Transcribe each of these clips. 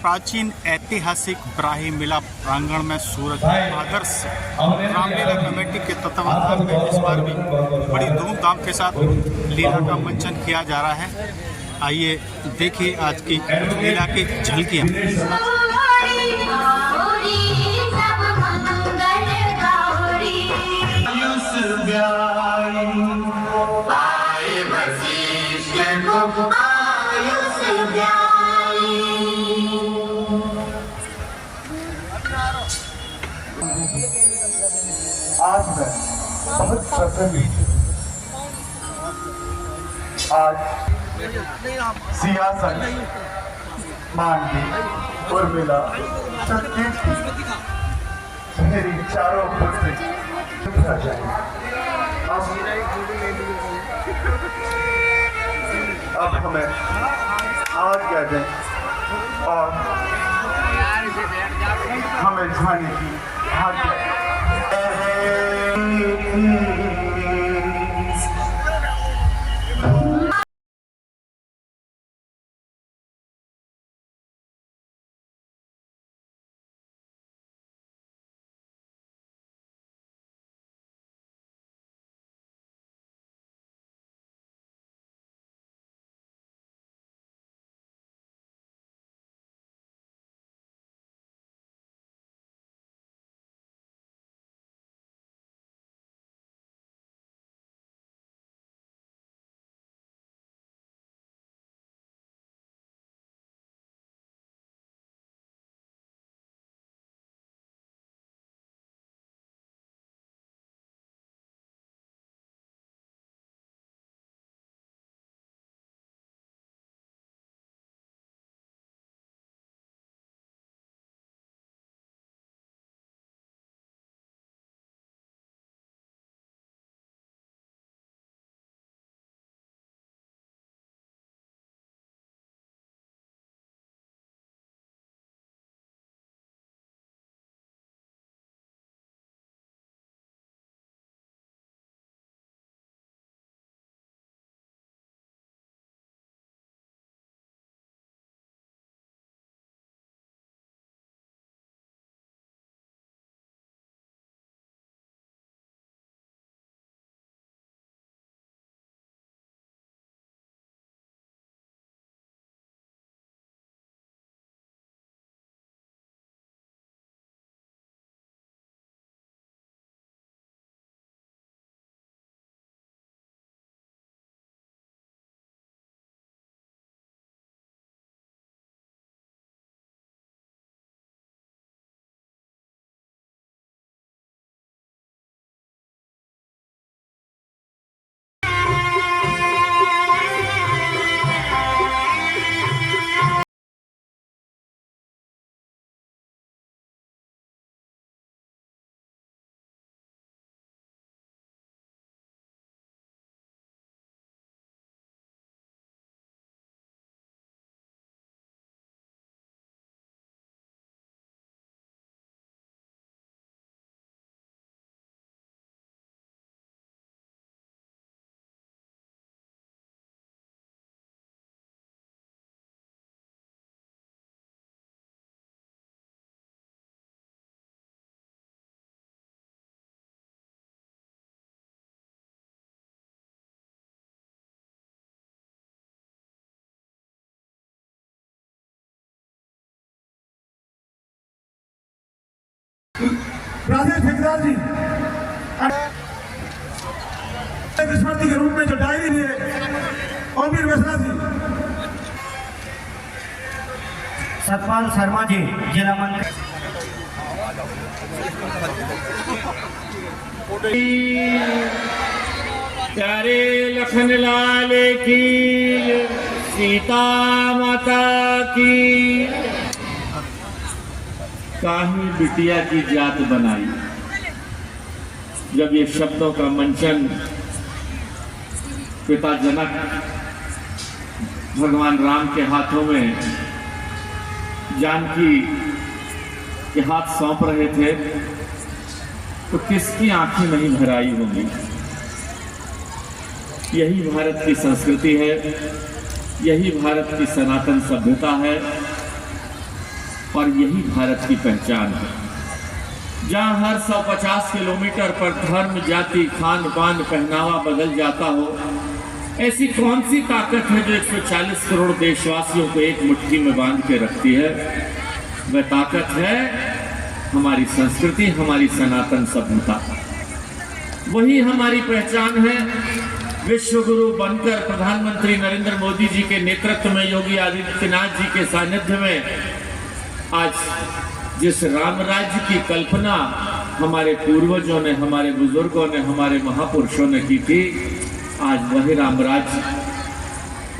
प्राचीन ऐतिहासिक ब्राही मेला प्रांगण में सूरज आदर्श रामलीला कमेटी के तत्वावधान में इस बार भी बड़ी धूमधाम के साथ लीला का मंचन किया जा रहा है। आइए देखिए आज की लीला की झलकियाँ। आज मैं बहुत प्रसन्न हूँ। आज सियासत मांडी उर्मिला मेरी चारों पुत्र अब हमें आज्ञा दें और हमें जाने की आज्ञा। राजेश ठेकेदार जी स्मृति के रूप में जो डायरी लिए ओमवीर मिश्रा जी, सतपाल शर्मा जी जिला मंत्री, प्यारे लखनलाल की, सीता माता की। काहे बिटिया की जात बनाई। जब ये शब्दों का मंचन पिता जनक भगवान राम के हाथों में जानकी के हाथ सौंप रहे थे तो किसकी आंखें नहीं भर आई होंगी। यही भारत की संस्कृति है, यही भारत की सनातन सभ्यता है। और यही भारत की पहचान है। जहाँ हर 150 किलोमीटर पर धर्म, जाति, खान पान, पहनावा बदल जाता हो, ऐसी कौन सी ताकत है जो 140 करोड़ देशवासियों को एक मुट्ठी में बांध के रखती है? वह ताकत है हमारी संस्कृति, हमारी सनातन सभ्यता। वही हमारी पहचान है। विश्व गुरु बनकर प्रधानमंत्री नरेंद्र मोदी जी के नेतृत्व में, योगी आदित्यनाथ जी के सानिध्य में आज जिस राम राज्य की कल्पना हमारे पूर्वजों ने, हमारे बुजुर्गों ने, हमारे महापुरुषों ने की थी, आज वही राम राज्य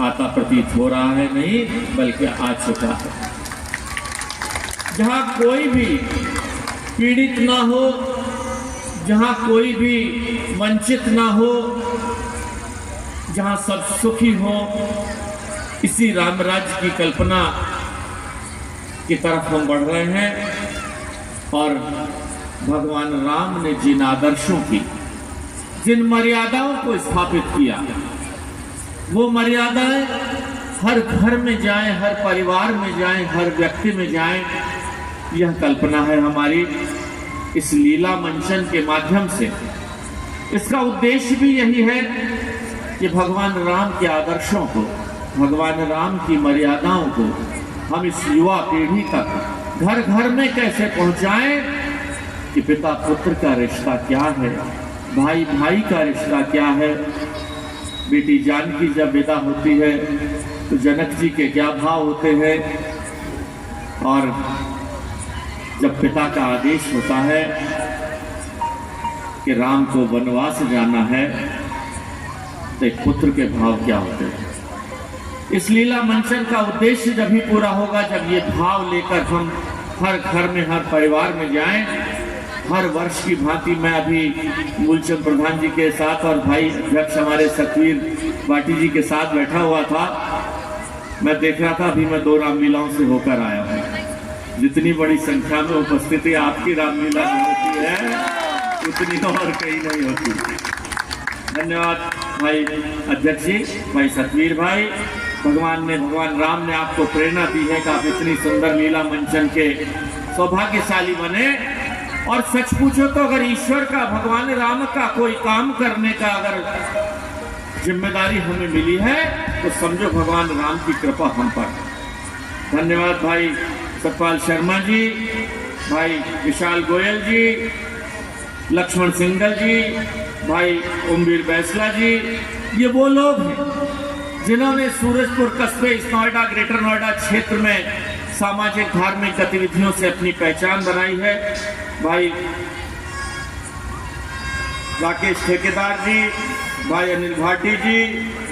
आता प्रतीत हो रहा है, नहीं बल्कि आ चुका है। जहाँ कोई भी पीड़ित ना हो, जहाँ कोई भी वंचित ना हो, जहाँ सब सुखी हो, इसी राम राज्य की कल्पना की तरफ हम बढ़ रहे हैं। और भगवान राम ने जिन आदर्शों की, जिन मर्यादाओं को स्थापित किया, वो मर्यादाएं हर घर में जाएं, हर परिवार में जाएं, हर व्यक्ति में जाएं, यह कल्पना है हमारी। इस लीला मंचन के माध्यम से इसका उद्देश्य भी यही है कि भगवान राम के आदर्शों को, भगवान राम की मर्यादाओं को हम इस युवा पीढ़ी तक घर घर में कैसे पहुंचाएं कि पिता पुत्र का रिश्ता क्या है, भाई भाई का रिश्ता क्या है। बेटी जानकी जब विदा होती है तो जनक जी के क्या भाव होते हैं, और जब पिता का आदेश होता है कि राम को वनवास जाना है तो एक पुत्र के भाव क्या होते हैं। इस लीला मंचन का उद्देश्य जब भी पूरा होगा जब ये भाव लेकर हम हर घर में, हर परिवार में जाएं। हर वर्ष की भांति मैं अभी मूलचंद प्रधान जी के साथ और भाई अध्यक्ष हमारे सतवीर भाटी जी के साथ बैठा हुआ था। मैं देख रहा था, अभी मैं 2 रामलीलाओं से होकर आया हूँ। जितनी बड़ी संख्या में उपस्थिति आपकी रामलीला में होती है, उतनी और कहीं नहीं होती। धन्यवाद भाई अध्यक्ष जी, भाई सतवीर भाई। भगवान राम ने आपको प्रेरणा दी है कि आप इतनी सुंदर लीला मंचन के सौभाग्यशाली बने। और सच पूछो तो अगर ईश्वर का, भगवान राम का कोई काम करने का अगर जिम्मेदारी हमें मिली है तो समझो भगवान राम की कृपा हम पर। धन्यवाद भाई सतपाल शर्मा जी, भाई विशाल गोयल जी, लक्ष्मण सिंगल जी, भाई ओमवीर बैसला जी। ये वो लोग हैं जिन्होंने सूरजपुर कस्बे, इस नोएडा, ग्रेटर नोएडा क्षेत्र में सामाजिक धार्मिक गतिविधियों से अपनी पहचान बनाई है। भाई राकेश ठेकेदार जी, भाई अनिल भाटी जी,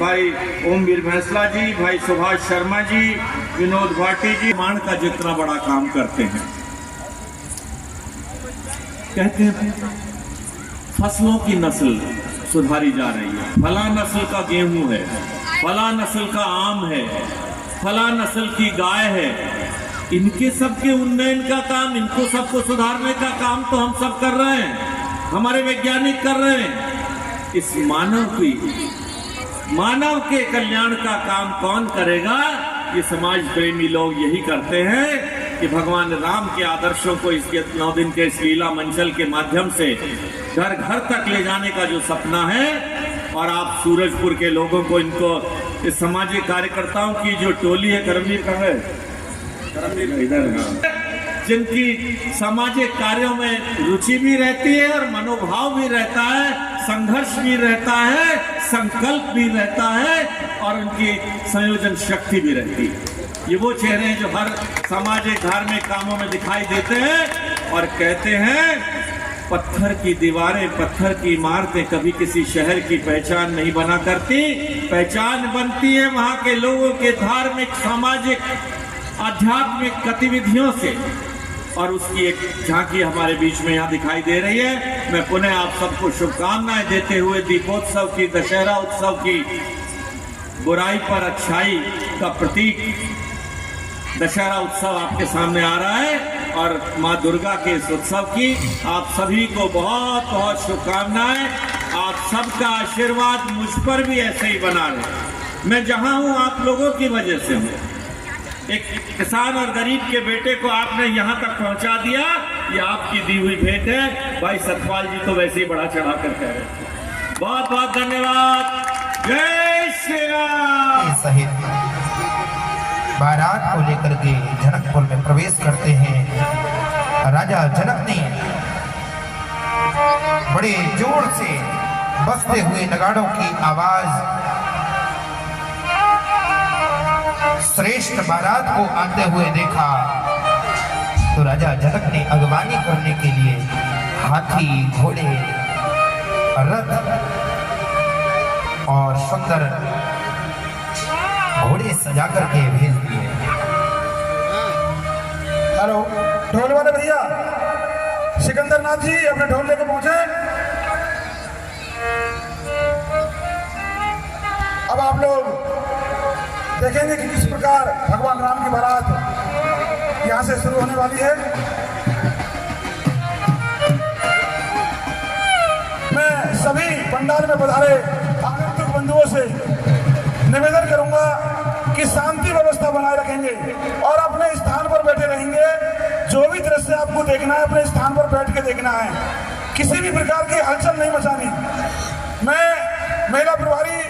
भाई ओमवीर बैसला जी, भाई सुभाष शर्मा जी, विनोद भाटी जी, मान का जितना बड़ा काम करते हैं। कहते हैं फसलों की नस्ल सुधारी जा रही है, फला नस्ल का गेहूं है, फला नस्ल का आम है, फला नस्ल की गाय है। इनके सबके उन्नयन का काम, इनको सबको सुधारने का काम तो हम सब कर रहे हैं, हमारे वैज्ञानिक कर रहे हैं। इस मानव के कल्याण का काम कौन करेगा? ये समाज प्रेमी लोग यही करते हैं कि भगवान राम के आदर्शों को इसके 9 दिन के इस लीला मंचल के माध्यम से घर घर तक ले जाने का जो सपना है। और आप सूरजपुर के लोगों को, इनको, इस सामाजिक कार्यकर्ताओं की जो टोली है, करमवीर कहाँ है? करमवीर इधर है, जिनकी सामाजिक कार्यों में रुचि भी रहती है और मनोभाव भी रहता है, संघर्ष भी रहता है, संकल्प भी रहता है और उनकी संयोजन शक्ति भी रहती है। ये वो चेहरे हैं जो हर सामाजिक धार्मिक कामों में दिखाई देते हैं और कहते हैं पत्थर की दीवारें, पत्थर की इमारतें कभी किसी शहर की पहचान नहीं बना करती। पहचान बनती है वहां के लोगों के धार्मिक, सामाजिक, आध्यात्मिक गतिविधियों से। और उसकी एक झांकी हमारे बीच में यहाँ दिखाई दे रही है। मैं पुनः आप सबको शुभकामनाएं देते हुए दीपोत्सव की, दशहरा उत्सव की, बुराई पर अच्छाई का प्रतीक दशहरा उत्सव आपके सामने आ रहा है। और माँ दुर्गा के इस उत्सव की आप सभी को बहुत बहुत शुभकामनाएं। आप सबका आशीर्वाद मुझ पर भी ऐसे ही बना रहे। मैं जहाँ हूँ आप लोगों की वजह से हूँ। एक किसान और गरीब के बेटे को आपने यहाँ तक पहुँचा दिया, ये आपकी दी हुई भेंट है। भाई सतपाल जी तो वैसे ही बड़ा चढ़ा कर कह रहे थे। बहुत बहुत धन्यवाद। जय श्री राम। सहित बारात को लेकर के जनकपुर में प्रवेश करते हैं। राजा जनक ने बड़े जोर से बजते हुए नगाड़ों की आवाज श्रेष्ठ बारात को आते हुए देखा तो राजा जनक ने अगवानी करने के लिए हाथी, घोड़े, रथ और सुंदर घोड़े सजा करके भेज दिए। हेलो ढोल वाले भैया, सिकंदर नाथ जी अपने ढोल लेकर पहुंचे। अब आप लोग देखेंगे कि किस प्रकार भगवान राम की बारात यहाँ से शुरू होने वाली है। मैं सभी पंडाल में पधारे आगंतुक बंधुओं से निवेदन करूंगा कि शांति व्यवस्था बनाए रखेंगे और अपने स्थान पर बैठे रहेंगे। जो भी दृश्य आपको देखना है अपने स्थान पर बैठ के देखना है, किसी भी प्रकार की हलचल नहीं मचानी। मैं महिला प्रभारी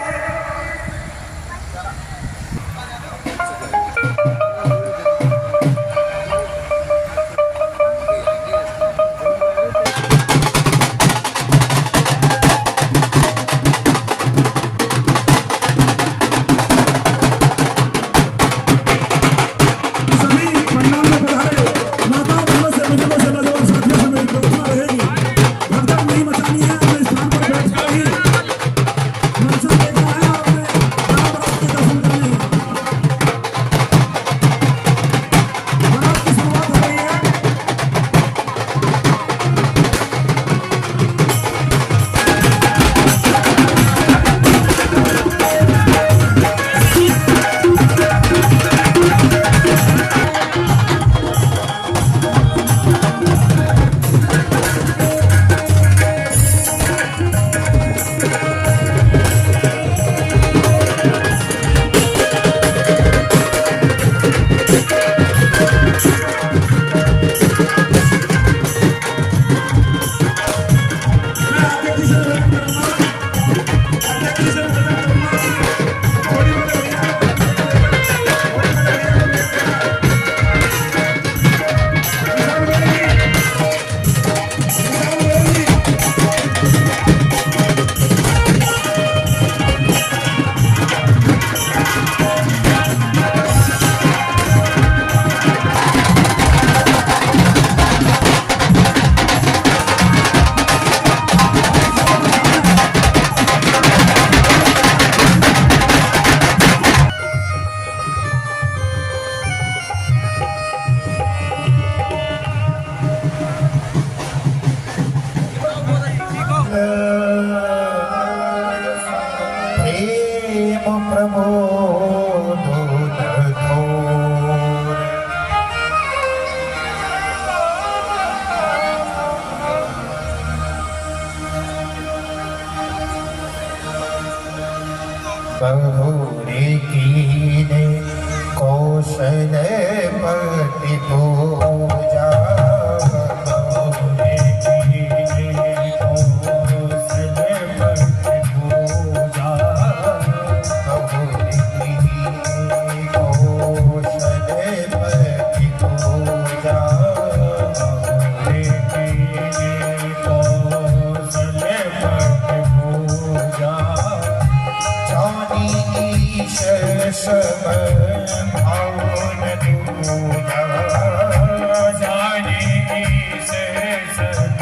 बहुरे कीने कौशल पति पूजा। बहुरे कीने कौशल पति पूजा। बहुरे कीने कौशल पति पूजा। बहुरे कीने कौशल पति पूजा। सब भावन दूजा। जाने से सब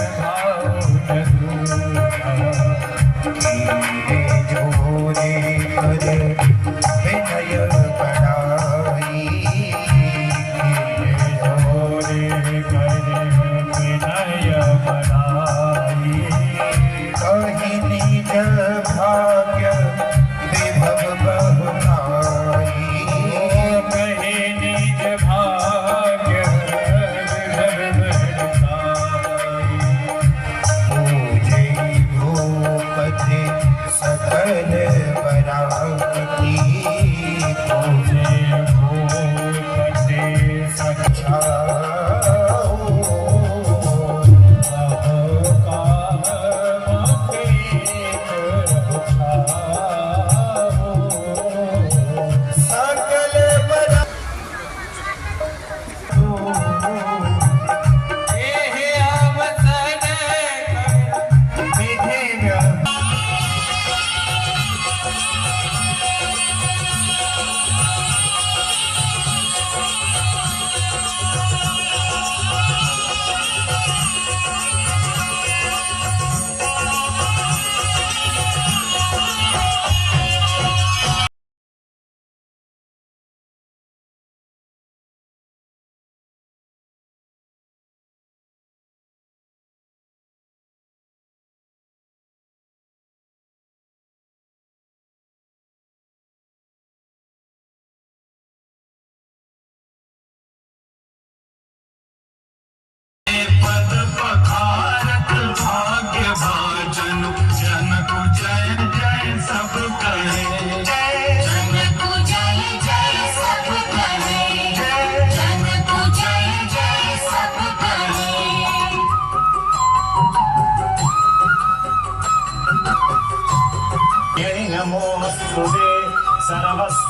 भावन दूजा। धीरे जोरे करे विनय बढ़ाई। धीरे जोरे करे विनय बढ़ाई। कहीं निज भाग्य विभव बहुताई। कहीं निज भाग्य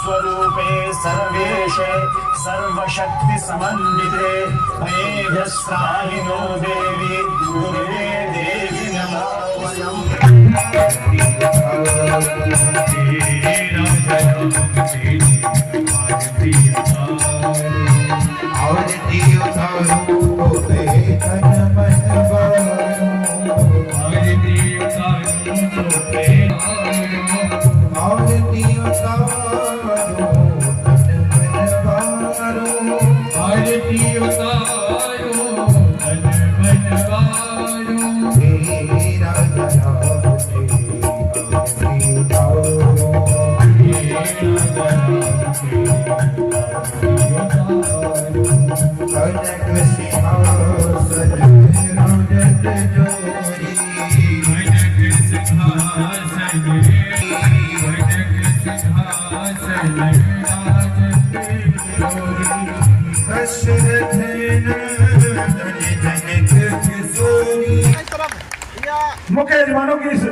स्वरूपे सर्वेशे सर्वशक्ति समन्विते भयेभ्यस्त्राहिनो देवी दुर्गे देवी नमो आरती उतारो होते तन मन आरती उतारो होते आरती उतारो तन मन आरती उतारो तन मन हे राजा आरती उतारो हे राजा कनक सिंहासन राजत जोरी कनक सिंहासन दशरथ नंदन जनक किशोरी। मुख्य यजमानों की इस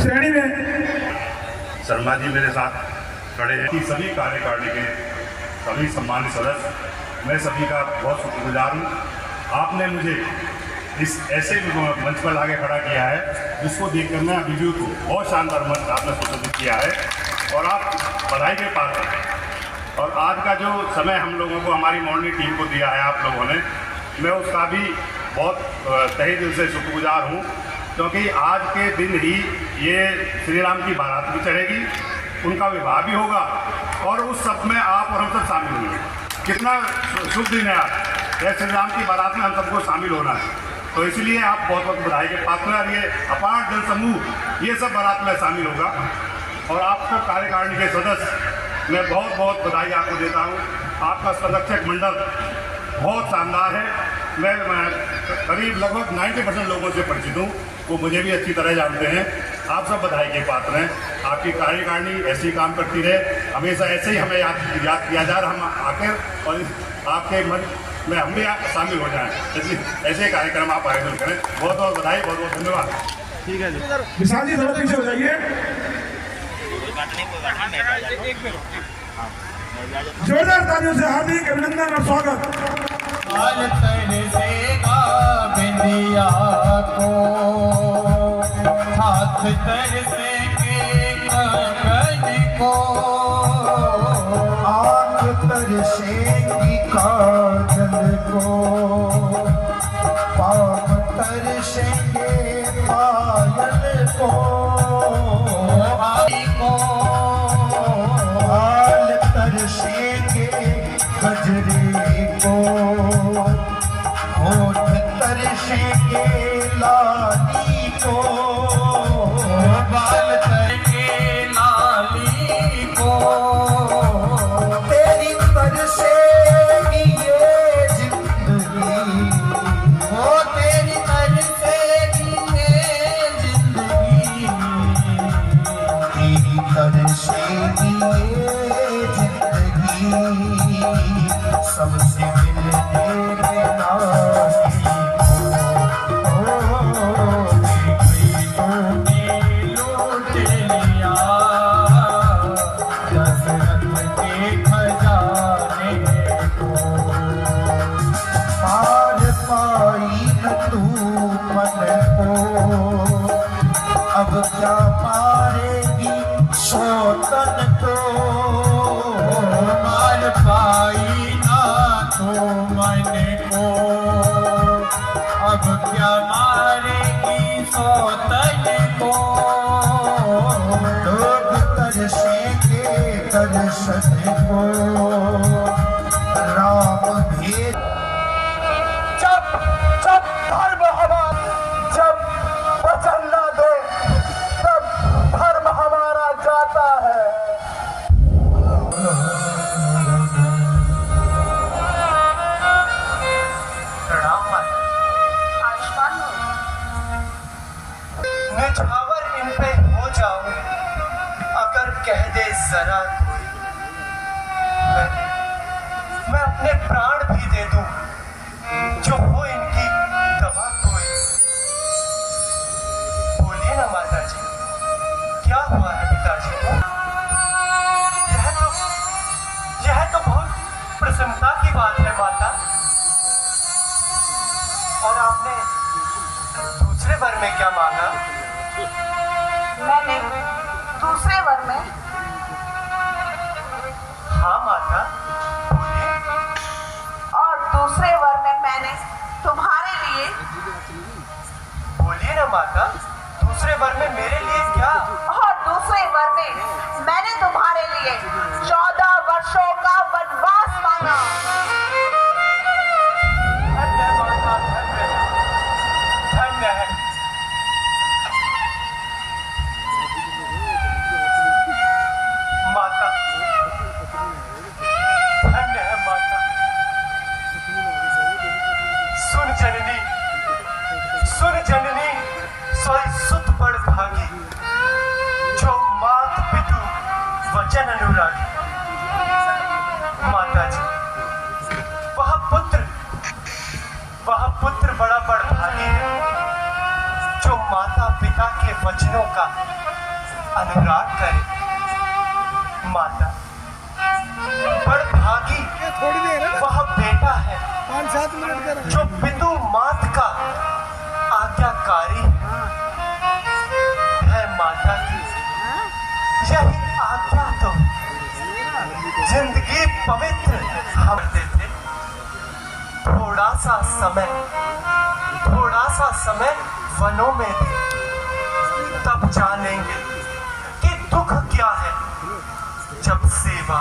श्रेणी में शर्मा जी मेरे साथ खड़े हैं कि सभी कार्यकारिणी के सभी सम्मानित सदस्य, मैं सभी का बहुत शुक्रगुजार हूँ। आपने मुझे इस ऐसे मंच पर लाके खड़ा किया है जिसको देखकर मैं अभिभूत हूँ। बहुत शानदार मंच आपने सुसज्जित किया है और आप बधाई के पात्र हैं। और आज का जो समय हम लोगों को हमारी मॉर्निंग टीम को दिया है आप लोगों ने, मैं उसका भी बहुत तहे दिल से शुक्रगुजार हूँ, क्योंकि आज के दिन ही ये श्री राम की बारात भी चढ़ेगी, उनका विवाह भी होगा और उस सब में आप और हम सब शामिल होंगे। कितना शुभ दिन है आज, श्री राम की बारात में हम सबको शामिल होना है। तो इसलिए आप बहुत बहुत बधाई के पात्र हैं। ये अपार जनसमूह ये सब बारात में शामिल होगा और आपको कार्यकारिणी के सदस्य मैं बहुत बहुत बधाई आपको देता हूँ। आपका संरक्षक मंडल बहुत शानदार है। मैं करीब लगभग 90% लोगों से परिचित हूँ, वो मुझे भी अच्छी तरह जानते हैं। आप सब बधाई के पात्र हैं। आपकी कार्यकारिणी ऐसे ही काम करती रहे, हमेशा ऐसे ही हमें याद किया जा रहा, हम आकर और आपके मन में हम भी शामिल हो जाएं। ऐसे कार्यक्रम आप आयोजन करें। बहुत बहुत बधाई, बहुत बहुत धन्यवाद। ठीक है जी, विशाल जी थोड़ा पीछे हो जाइए। जोरदार तालियों से हार्दिक अभिनंदन और स्वागत। बिंदिया को हाथ तरसे के कंगन को आँख तरसेगी काजल को पाँव तरसेंगे पायल को हाल तरसेंगे गजरे को होठ तरसेंगे लाली को बाल तरके लाली को तेरी तरसेगी ये जिंदगी वो तेरी तरसेगी ये जिंदगी तेरी तरसेगी ये जिंदगी सबसे मिलने देना लूट लिया दशरथ के खजाने को पार पाई न तू मन को अब क्या मारेगी सौतन को मार पाई ना तो मन को अब क्या मारेगी सौतन को लोग तरसेंगे दर्शन को राम भेद जब धर्म जब वचन न दे तब धर्म हमारा जाता है। निछावर इन पे हो जाऊं अगर कह दे जरा कोई, मैं अपने प्राण भी दे दूं जो हो इनकी दवा कोई। बोलिए ना माता जी, क्या हुआ है पिताजी को? और आपने दूसरे वर में क्या मांगा? मैंने दूसरे वर में, हाँ माता बोलिए। और दूसरे वर में मैंने तुम्हारे लिए, बोलिए ना माता, दूसरे वर में मेरे लिए क्या? और दूसरे वर में मैंने तुम्हारे लिए 14 वर्षों का वनवास मांगा। धन्य है माता, धन्य है, धन्य है। माता धन्य है माता। सुन जननी, सुन जननी, सोई सुत बड़ भागी, जो मात पितु वचन अनुरागी। माता जी, वह पुत्र बड़ा बड़ भागी है, जो माता पिता के वचनों का अनुराग करे। माता, बड़ भागी वह बेटा है, 5-7 मिनट कर जो पितु मात का आज्ञाकारी है। माता की यही आज्ञा तो जिंदगी पवित्र हम देते। थोड़ा सा समय वनों में दे, तब जानेंगे कि दुख क्या है, जब सेवा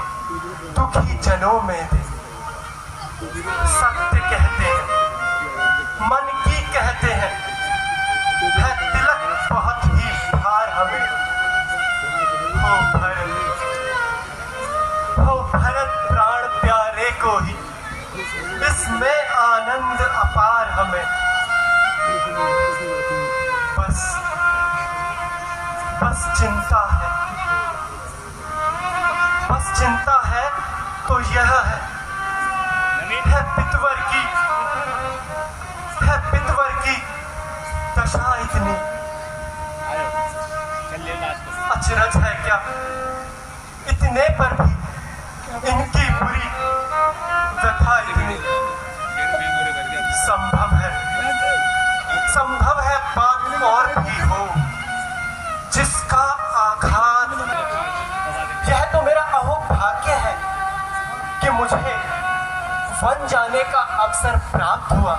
दुखी जनों में दे। सत्य कहते हैं, मन की कहते हैं, है तिलक बहुत ही भार हमें। हो भरत प्राण प्यारे को ही, इसमें आनंद अपार हमें। बस चिंता है तो यह है पितवर की दशा इतनी। अचरज है क्या, इतने पर भी इनकी बुरी व्यथा इतनी। संभव है बात और भी हो, जिसका आघात। यह तो मेरा अहोभाग्य है कि मुझे वन जाने का अवसर प्राप्त हुआ।